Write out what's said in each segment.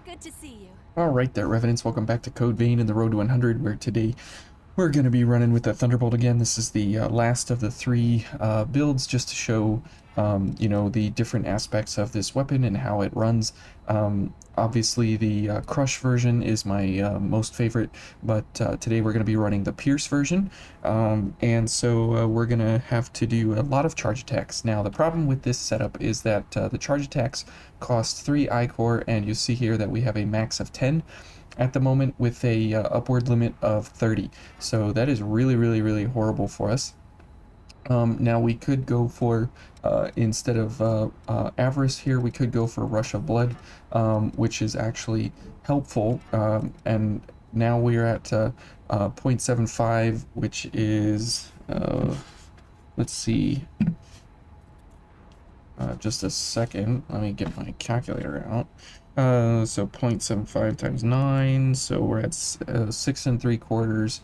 Good to see you. Alright there, Revenants, welcome back to Code Vein and the Road to 100, where today we're going to be running with the Thunderbolt again. This is the last of the three builds, just to show, you know, the different aspects of this weapon and how it runs. Obviously, the Crush version is my most favorite, but today we're going to be running the Pierce version, and so we're going to have to do a lot of charge attacks. Now, the problem with this setup is that the charge attacks cost 3 ichor, and you see here that we have a max of 10 at the moment with a upward limit of 30. So that is really horrible for us. Now we could go for, instead of Avarice here, we could go for Rush of Blood, which is actually helpful. And now we're at 0.75, which is, let's see, just a second, let me get my calculator out. So 0.75 times 9, so we're at 6 3/4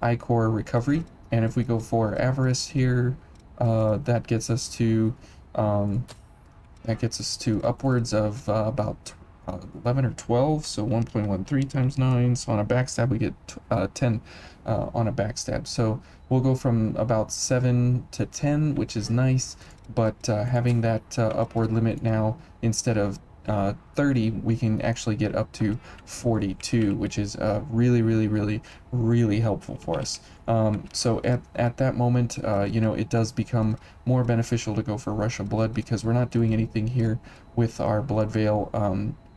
ichor recovery. And if we go for Avarice here, that gets us to upwards of about 11 or 12, so 1.13 times 9. So on a backstab we get 10 on a backstab. So we'll go from about 7 to 10, which is nice, but having that upward limit now, instead of 30, we can actually get up to 42, which is really helpful for us. So at that moment, you know, it does become more beneficial to go for Rush of Blood, because we're not doing anything here with our Blood Veil,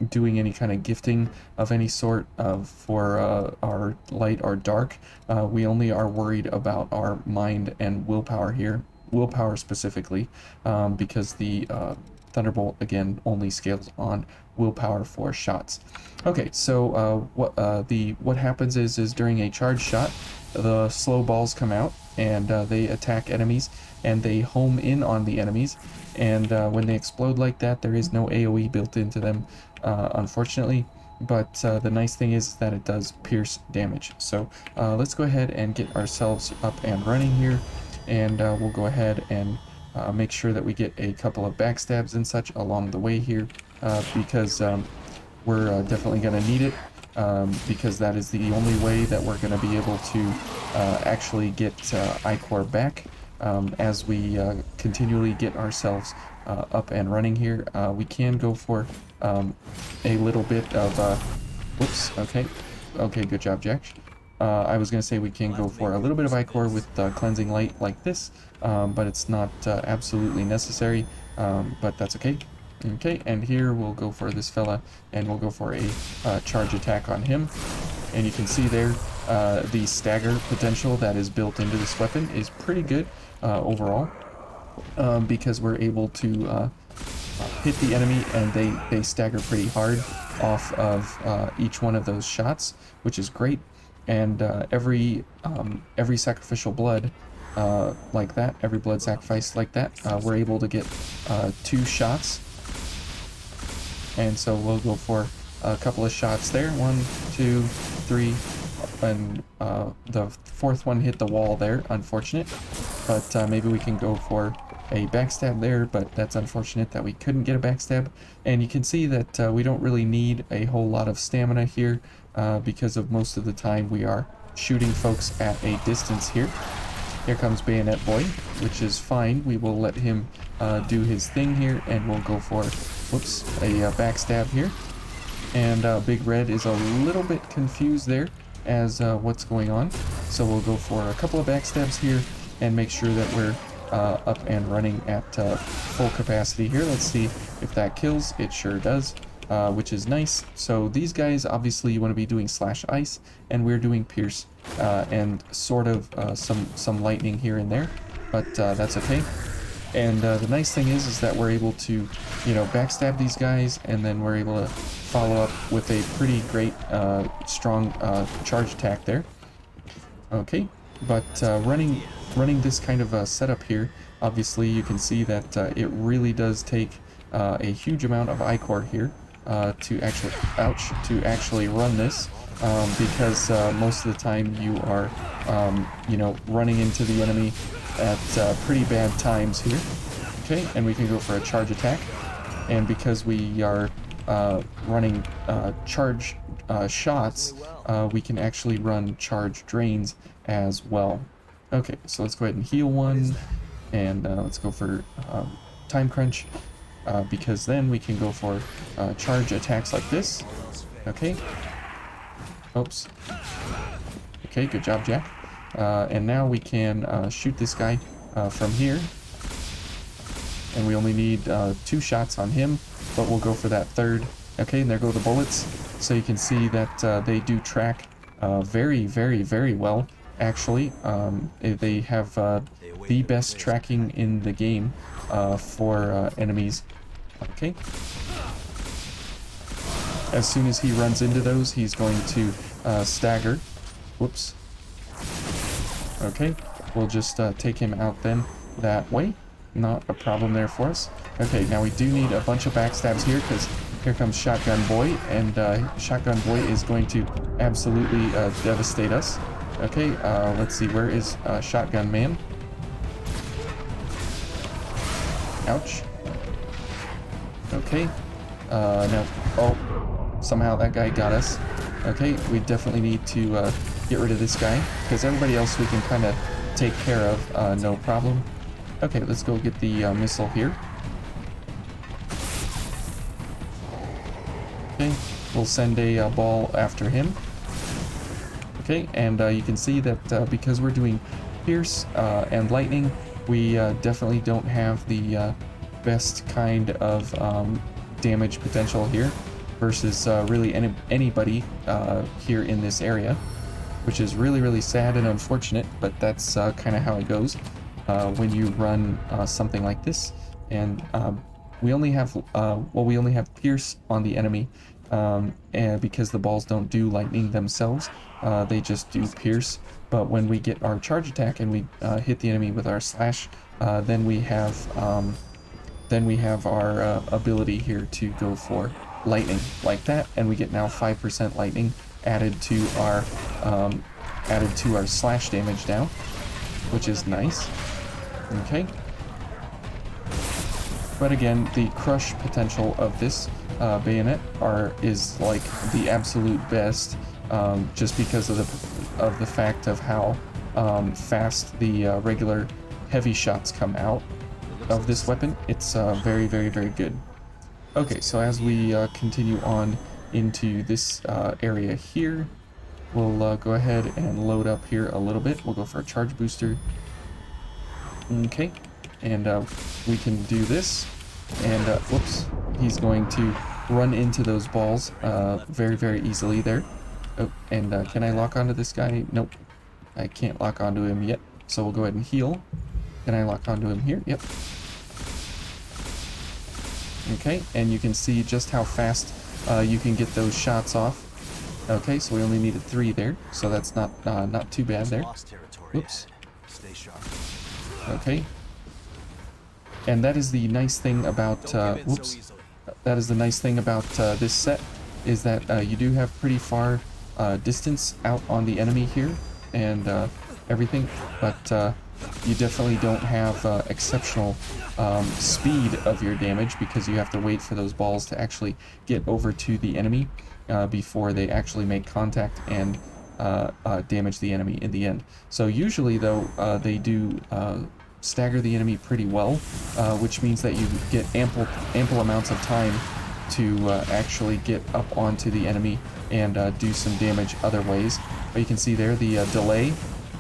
doing any kind of gifting of any sort for our light or dark. We only are worried about our mind and willpower here, willpower specifically, because the Thunderbolt again only scales on willpower for shots. Okay, so what happens is during a charge shot, the slow balls come out and they attack enemies, and they home in on the enemies, and when they explode like that, there is no AoE built into them, unfortunately. But the nice thing is that it does pierce damage. So let's go ahead and get ourselves up and running here, and we'll go ahead and make sure that we get a couple of backstabs and such along the way here, because we're definitely going to need it, because that is the only way that we're going to be able to actually get ichor back, as we continually get ourselves up and running here. We can go for a little bit of whoops, okay, good job, Jack. I was going to say we can go for a little bit of ichor with Cleansing Light like this, but it's not absolutely necessary, but that's okay. Okay, and here we'll go for this fella, and we'll go for a charge attack on him. And you can see there, the stagger potential that is built into this weapon is pretty good overall, because we're able to hit the enemy, and they stagger pretty hard off of each one of those shots, which is great. And every sacrificial blood like that, every blood sacrifice like that, we're able to get 2 shots. And so we'll go for a couple of shots there, 1, 2, 3, and the 4th one hit the wall there, unfortunate. But maybe we can go for a backstab there, but that's unfortunate that we couldn't get a backstab. And you can see that we don't really need a whole lot of stamina here, because of most of the time we are shooting folks at a distance here. Here comes Bayonet Boy, which is fine. We will let him do his thing here, and we'll go for, whoops, a backstab here. And Big Red is a little bit confused there as what's going on. So we'll go for a couple of backstabs here and make sure that we're up and running at full capacity here. Let's see if that kills. It sure does, which is nice. So these guys, obviously you want to be doing slash ice, and we're doing pierce, and sort of some lightning here and there, but that's okay. And the nice thing is that we're able to, you know, backstab these guys, and then we're able to follow up with a pretty great strong charge attack there. Okay, but running this kind of setup here, obviously you can see that it really does take a huge amount of ichor here to actually run this, because most of the time you are, you know, running into the enemy at pretty bad times here. Okay, and we can go for a charge attack, and because we are running charge shots, we can actually run charge drains as well. Okay, so let's go ahead and heal one, and let's go for time crunch, because then we can go for charge attacks like this. Okay. Oops. Okay, good job, Jack. And now we can shoot this guy from here. And we only need 2 shots on him, but we'll go for that third. Okay, and there go the bullets. So you can see that they do track very, very, very well, actually. They have the best tracking in the game for enemies. Okay. As soon as he runs into those, he's going to stagger. Whoops. Okay, we'll just take him out then that way. Not a problem there for us. Okay, now we do need a bunch of backstabs here, because here comes Shotgun Boy, and Shotgun Boy is going to absolutely devastate us. Okay, let's see, where is Shotgun Man? Ouch. Okay, no, oh, somehow that guy got us. Okay, we definitely need to get rid of this guy, because everybody else we can kind of take care of, no problem. Okay, let's go get the missile here. Okay, we'll send a ball after him. Okay, and you can see that because we're doing Pierce and Lightning, we definitely don't have the best kind of damage potential here versus really anybody here in this area, which is really, really sad and unfortunate, but that's kind of how it goes when you run something like this. And we only have we only have Pierce on the enemy, and because the balls don't do lightning themselves, they just do Pierce. But when we get our charge attack and we hit the enemy with our slash, then we have our ability here to go for lightning like that, and we get now 5% lightning added to our slash damage now, which is nice. Okay. But again, the crush potential of this bayonet is like the absolute best, just because of the fact of how fast the regular heavy shots come out of this weapon. It's very, very, very good. Okay, so as we continue on into this area here, we'll go ahead and load up here a little bit. We'll go for a charge booster. Okay, and we can do this, and whoops, he's going to run into those balls very, very easily there. Oh, and can I lock onto this guy? Nope, I can't lock onto him yet, so we'll go ahead and heal. Can I lock onto him here? Yep. Okay, and you can see just how fast you can get those shots off. Okay, so we only needed 3 there, so that's not too bad there. Whoops. Okay. And that is the nice thing about whoops. That is the nice thing about this set, is that you do have pretty far distance out on the enemy here and everything, but you definitely don't have exceptional speed of your damage, because you have to wait for those balls to actually get over to the enemy before they actually make contact and damage the enemy in the end. So usually though, they do stagger the enemy pretty well, which means that you get ample amounts of time to actually get up onto the enemy and do some damage other ways. But you can see there the delay,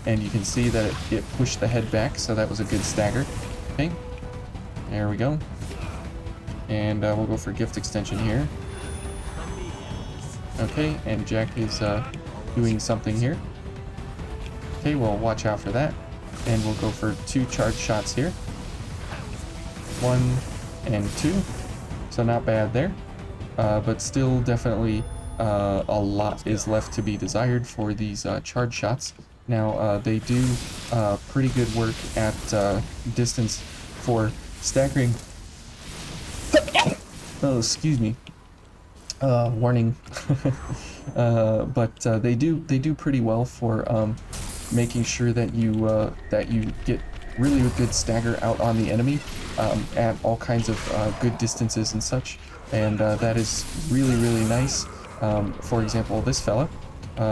and you can see that it pushed the head back, so that was a good stagger. Okay, there we go. And we'll go for gift extension here. Okay, and Jack is doing something here. Okay, well, watch out for that. And we'll go for 2 charge shots here. 1 and 2. So not bad there. But still definitely a lot is left to be desired for these charge shots. Now, they do pretty good work at distance for staggering. Oh, excuse me. Warning. But they do pretty well for making sure that you get really good stagger out on the enemy at all kinds of good distances and such. and that is really, really nice. For example, this fella,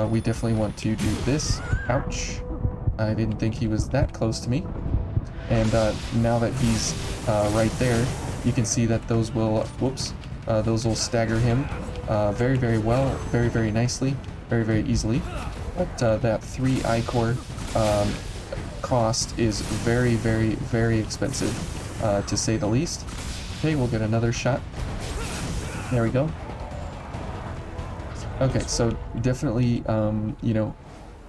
we definitely want to do this. Ouch. I didn't think he was that close to me. And now that he's right there, you can see that those will, whoops, those will stagger him very, very well, very, very nicely, very, very easily. But that 3 ichor cost is very, very, very expensive, to say the least. Okay, we'll get another shot. There we go. Okay, so definitely, you know,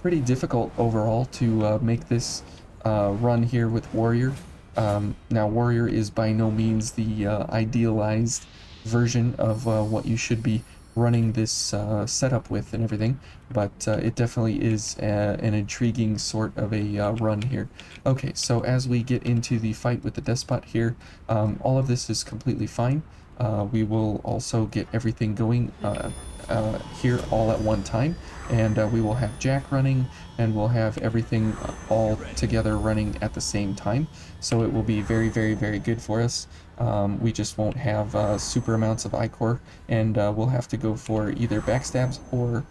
pretty difficult overall to make this run here with Warrior. Now, Warrior is by no means the idealized version of what you should be running this setup with and everything, but it definitely is an intriguing sort of a run here. Okay, so as we get into the fight with the Despot here, all of this is completely fine. We will also get everything going here all at one time, and we will have Jack running, and we'll have everything all together running at the same time, so it will be very, very, very good for us. We just won't have super amounts of ichor, and we'll have to go for either backstabs or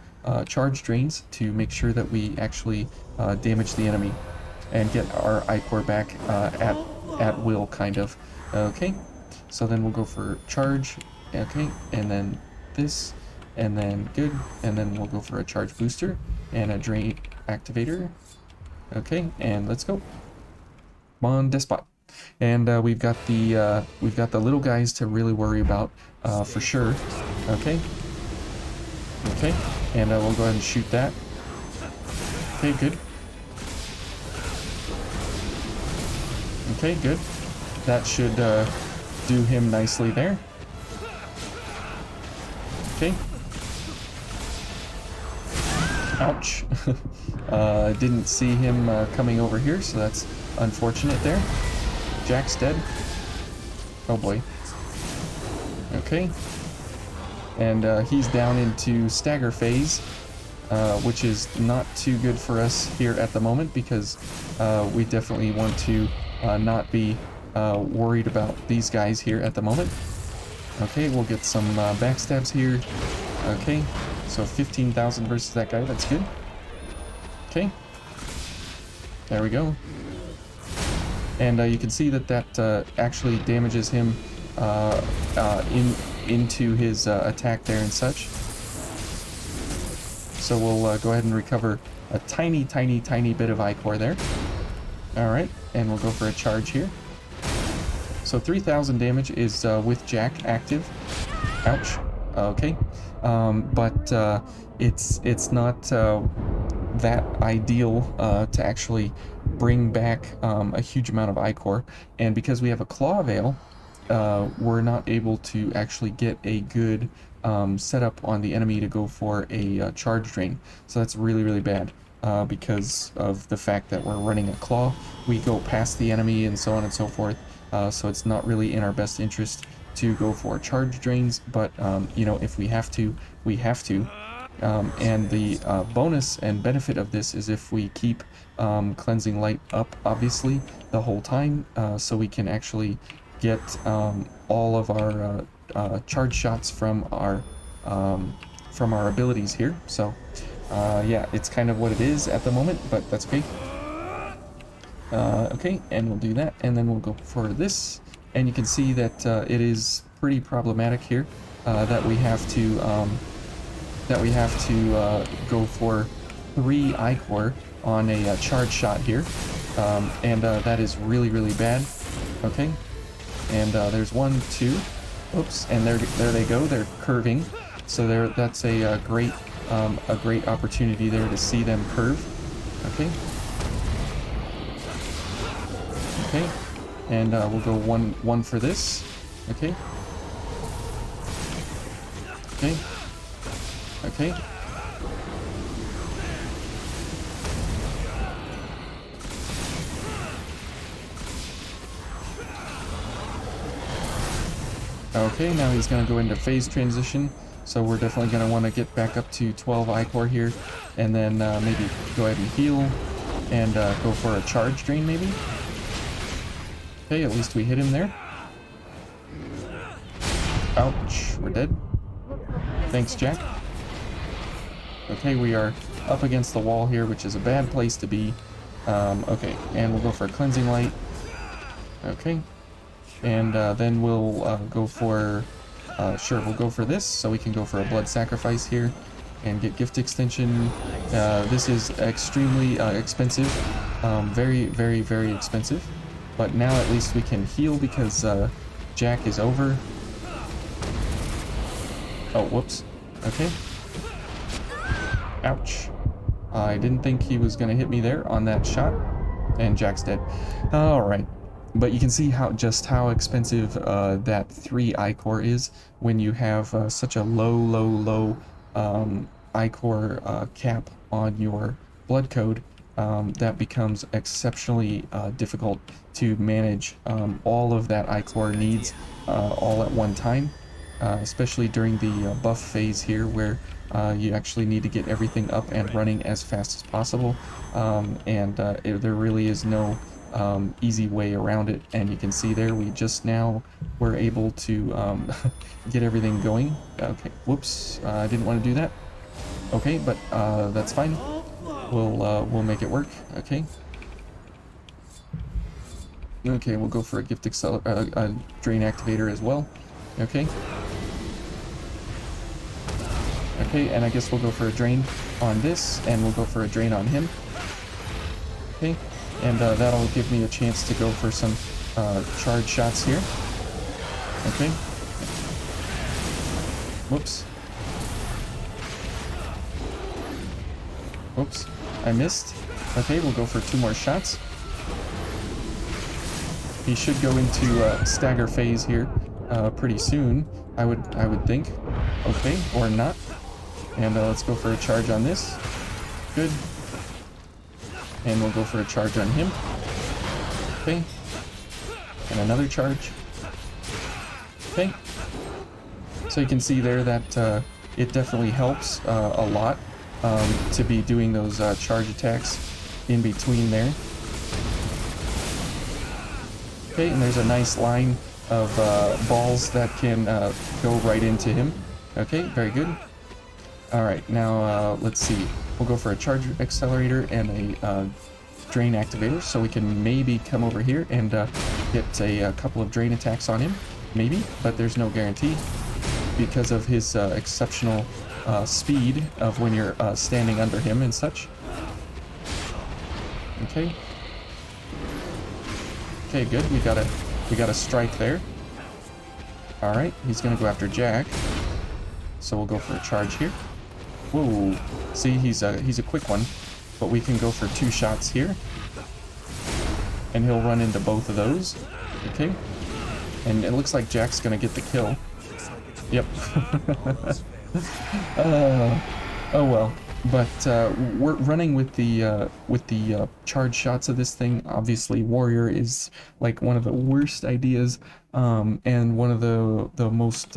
charge drains to make sure that we actually damage the enemy and get our ichor back at will, kind of. Okay, so then we'll go for charge, okay, and then this, and then good, and then we'll go for a charge booster and a drain activator. Okay, and let's go. Come on, Despot. And we've got the little guys to really worry about for sure. Okay. Okay, and we'll go ahead and shoot that. Okay, good. Okay, good. That should do him nicely there. Okay. Ouch. Didn't see him coming over here, so that's unfortunate there. Jack's dead. Oh boy. Okay. And he's down into stagger phase, which is not too good for us here at the moment, because we definitely want to not be worried about these guys here at the moment. Okay, we'll get some backstabs here. Okay, so 15,000 versus that guy, that's good. Okay, there we go. And you can see that that actually damages him into his attack there and such. So we'll go ahead and recover a tiny, tiny, tiny bit of ichor there. Alright, and we'll go for a charge here. So 3,000 damage is with Jack active. Ouch. Okay. But it's not that ideal to actually bring back a huge amount of ichor. And because we have a claw veil, we're not able to actually get a good setup on the enemy to go for a charge drain. So that's really, really bad. Because of the fact that we're running a claw, we go past the enemy and so on and so forth. So it's not really in our best interest to go for charge drains, but you know, if we have to, we have to. And the bonus and benefit of this is if we keep cleansing light up, obviously, the whole time, so we can actually get all of our charge shots from our abilities here. So yeah, it's kind of what it is at the moment, but that's okay. Okay, and we'll do that, and then we'll go for this, and you can see that it is pretty problematic here that we have to go for 3 ichor on a charge shot here, and that is really, really bad. Okay, and there's 1, 2, oops, and there they go. They're curving, so that's a great opportunity there to see them curve. Okay. Okay, and we'll go one for this. Okay. Okay. Okay. Okay, now he's going to go into phase transition, so we're definitely going to want to get back up to 12 ichor here, and then maybe go ahead and heal, and go for a charge drain maybe. Okay, at least we hit him there. Ouch, we're dead. Thanks, Jack. Okay, we are up against the wall here, which is a bad place to be. Okay, and we'll go for a cleansing light. Okay, and then we'll go for, sure, we'll go for this, so we can go for a blood sacrifice here and get gift extension. This is extremely expensive, very, very, very expensive, but now at least we can heal because Jack is over. Oh, whoops. Okay. Ouch. I didn't think he was going to hit me there on that shot. And Jack's dead. Alright. But you can see just how expensive that 3 ichor is when you have such a low ichor cap on your blood code. That becomes exceptionally difficult to manage all of that ichor needs all at one time. Especially during the buff phase here, where you actually need to get everything up and running as fast as possible, there really is no easy way around it. And you can see there, we just now were able to get everything going. Okay, whoops, I didn't want to do that. Okay, but that's fine. We'll make it work. Okay. Okay, we'll go for a gift a drain activator as well. Okay. Okay, and I guess we'll go for a drain on this, and we'll go for a drain on him. Okay, and that'll give me a chance to go for some charge shots here. Okay. Whoops. Whoops, I missed. Okay, we'll go for 2 more shots. He should go into stagger phase here pretty soon, I would think. Okay, or not. And let's go for a charge on this. Good. And we'll go for a charge on him. Okay. And another charge. Okay. So you can see there that it definitely helps a lot to be doing those charge attacks in between there. Okay, and there's a nice line of balls that can go right into him. Okay, very good. Alright, now let's see. We'll go for a charge accelerator and a drain activator, so we can maybe come over here and get a couple of drain attacks on him. Maybe, but there's no guarantee because of his exceptional speed of when you're standing under him and such. Okay. Okay, good. We got a strike there. Alright, he's gonna go after Jack. So we'll go for a charge here. Whoa. See, he's a quick one. But we can go for 2 shots here. And he'll run into both of those. Okay. And it looks like Jack's gonna get the kill. Yep. Oh well. But we're running with the charge shots of this thing. Obviously, warrior is like one of the worst ideas, and one of the most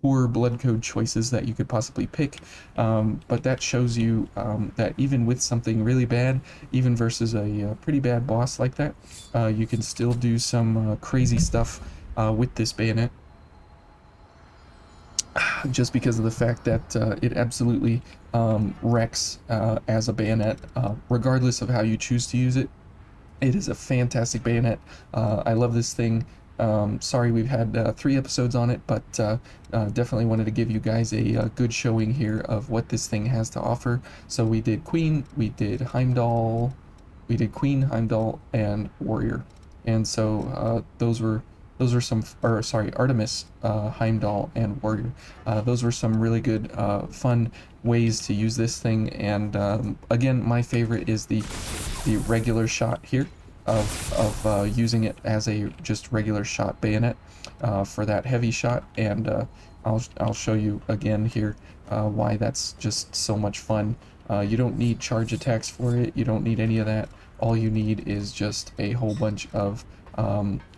poor blood code choices that you could possibly pick. But that shows you that even with something really bad, even versus a pretty bad boss like that, you can still do some crazy stuff with this bayonet. Just because of the fact that it absolutely wrecks as a bayonet, regardless of how you choose to use it. It is a fantastic bayonet. I love this thing. Sorry we've had 3 episodes on it, but definitely wanted to give you guys a good showing here of what this thing has to offer. So we did Queen, we did Heimdall, and Warrior. And so those were some, or sorry, Artemis, Heimdall, and Warrior. Those were some really good, fun ways to use this thing. And again, my favorite is the regular shot here of using it as a just regular shot bayonet for that heavy shot. And I'll show you again here why that's just so much fun. You don't need charge attacks for it. You don't need any of that. All you need is just a whole bunch of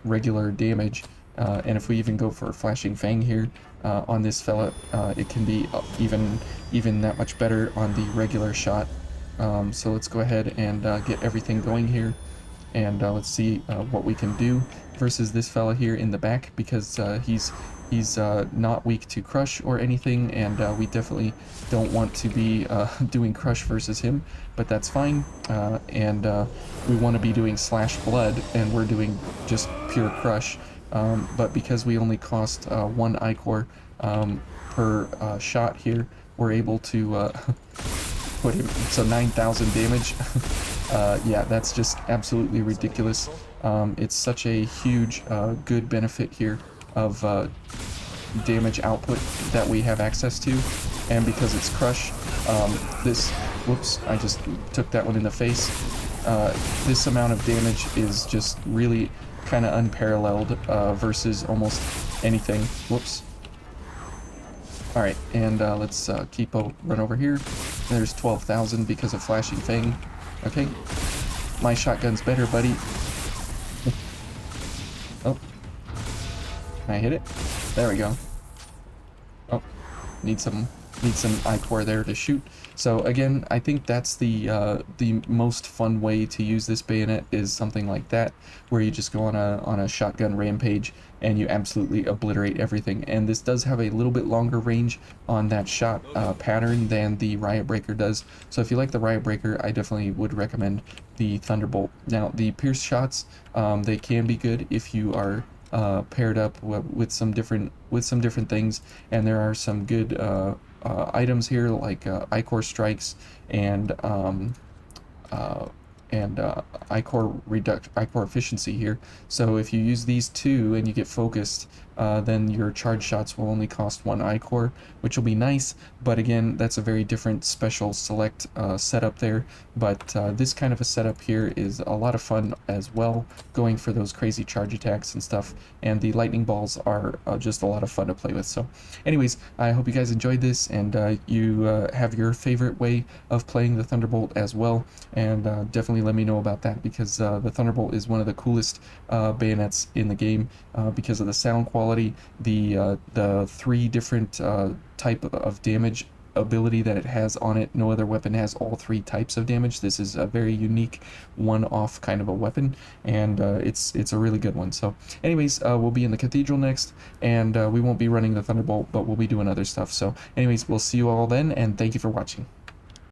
regular damage, and if we even go for a flashing fang here on this fella, it can be even that much better on the regular shot. So let's go ahead and get everything going here. and let's see what we can do versus this fella here in the back, because he's not weak to crush or anything, and we definitely don't want to be doing crush versus him, but that's fine. And we want to be doing slash blood, and we're doing just pure crush. But because we only cost one ichor per shot here, we're able to put him, so 9,000 damage. Yeah, that's just absolutely ridiculous. It's such a huge good benefit here of damage output that we have access to, and because it's crush, this, whoops, I just took that one in the face. This amount of damage is just really kind of unparalleled versus almost anything. Whoops. Alright, and let's keep a run over here. There's 12,000 because of Flashing Fang. Okay. My shotgun's better, buddy. Oh. Can I hit it? There we go. Oh. Need some ichor there to shoot. So again, I think that's the most fun way to use this bayonet, is something like that, where you just go on a shotgun rampage and you absolutely obliterate everything. And this does have a little bit longer range on that shot pattern than the Riot Breaker does. So if you like the Riot Breaker, I definitely would recommend the Thunderbolt. Now the pierce shots, they can be good if you are paired up with some different things, and there are some good items here like ichor strikes and ichor efficiency here. So if you use these two and you get focused, then your charge shots will only cost one ichor, which will be nice. But again, that's a very different special select setup there. But this kind of a setup here is a lot of fun as well, going for those crazy charge attacks and stuff. And the lightning balls are just a lot of fun to play with. So anyways, I hope you guys enjoyed this, and you have your favorite way of playing the Thunderbolt as well. And definitely let me know about that, because the Thunderbolt is one of the coolest bayonets in the game because of the sound quality, the three different type of damage ability that it has on it. No other weapon has all three types of damage. This is a very unique one-off kind of a weapon, and it's a really good one. So anyways, we'll be in the Cathedral next, and we won't be running the Thunderbolt, but we'll be doing other stuff. So anyways, we'll see you all then, and thank you for watching.